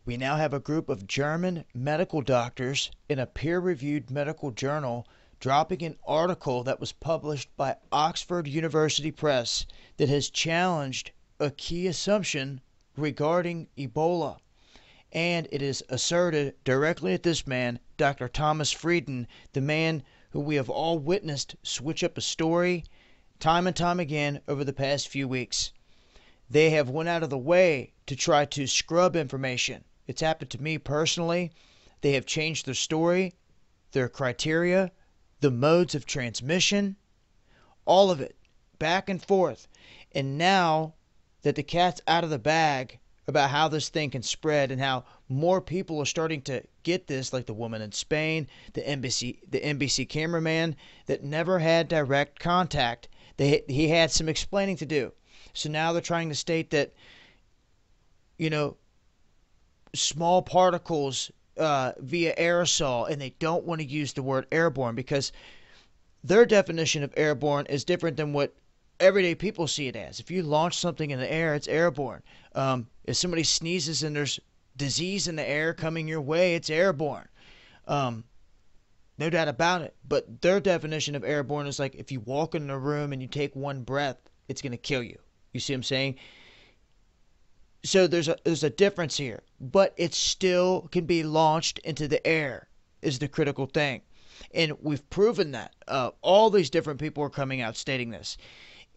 We now have a group of German medical doctors in a peer-reviewed medical journal dropping an article that was published by Oxford University Press that has challenged a key assumption regarding Ebola. And it is asserted directly at this man, Dr. Thomas Frieden, the man who we have all witnessed switch up a story time and time again over the past few weeks. They have went out of the way to try to scrub information. It's happened to me personally. They have changed their story, their criteria, the modes of transmission, all of it, back and forth. And now that the cat's out of the bag about how this thing can spread and how more people are starting to get this, like the woman in Spain, the NBC cameraman that never had direct contact, he had some explaining to do. So now they're trying to state that, small particles via aerosol, and they don't want to use the word airborne because their definition of airborne is different than what everyday people see it as. If you launch something in the air, it's airborne. If somebody sneezes and there's disease in the air coming your way, it's airborne. No doubt about it. But their definition of airborne is like if you walk in a room and you take one breath, it's going to kill you. You see what I'm saying? So there's a difference here, but it still can be launched into the air is the critical thing. And we've proven that. All these different people are coming out stating this.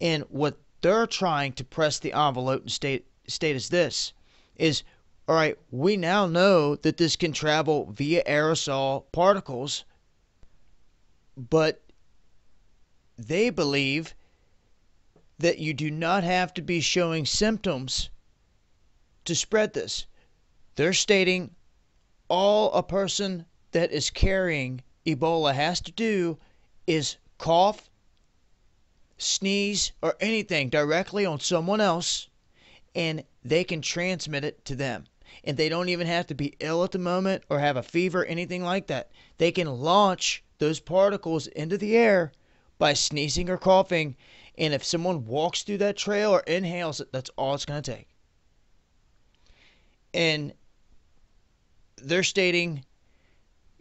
And what they're trying to press the envelope and state is this, is, all right, we now know that this can travel via aerosol particles, but they believe that you do not have to be showing symptoms to spread this. They're stating all a person that is carrying Ebola has to do is cough, sneeze, or anything directly on someone else, and they can transmit it to them. And they don't even have to be ill at the moment or have a fever, anything like that. They can launch those particles into the air by sneezing or coughing, and if someone walks through that trail or inhales it, that's all it's going to take. And they're stating,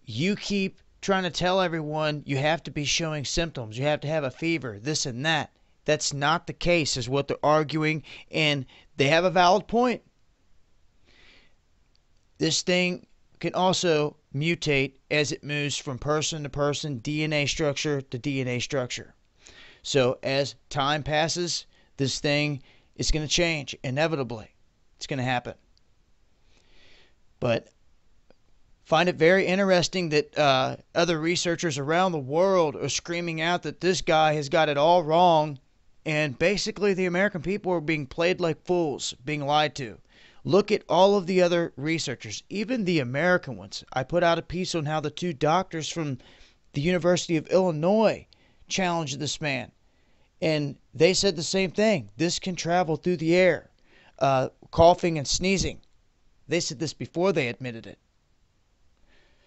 you keep trying to tell everyone you have to be showing symptoms, you have to have a fever, this and that. That's not the case, is what they're arguing, and they have a valid point. This thing can also mutate as it moves from person to person, DNA structure to DNA structure. So as time passes, this thing is going to change inevitably. It's going to happen. But find it very interesting that other researchers around the world are screaming out that this guy has got it all wrong, and basically the American people are being played like fools, being lied to. Look at all of the other researchers, even the American ones. I put out a piece on how the two doctors from the University of Illinois challenged this man, and they said the same thing. This can travel through the air, coughing and sneezing. They said this before they admitted it.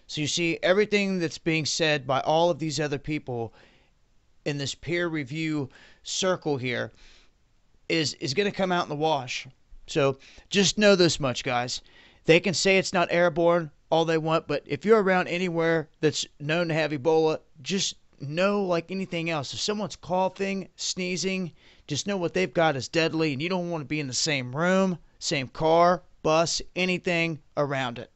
So you see, everything that's being said by all of these other people in this peer review circle here is going to come out in the wash. So just know this much, guys. They can say it's not airborne all they want, but if you're around anywhere that's known to have Ebola, just know, like anything else, if someone's coughing, sneezing, just know what they've got is deadly, and you don't want to be in the same room, same car, bus, anything around it.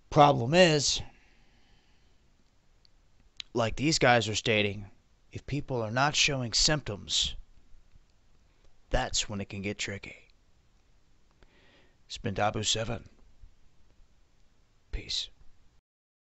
Problem is, like these guys are stating, if people are not showing symptoms, that's when it can get tricky. It's been Dabu 7.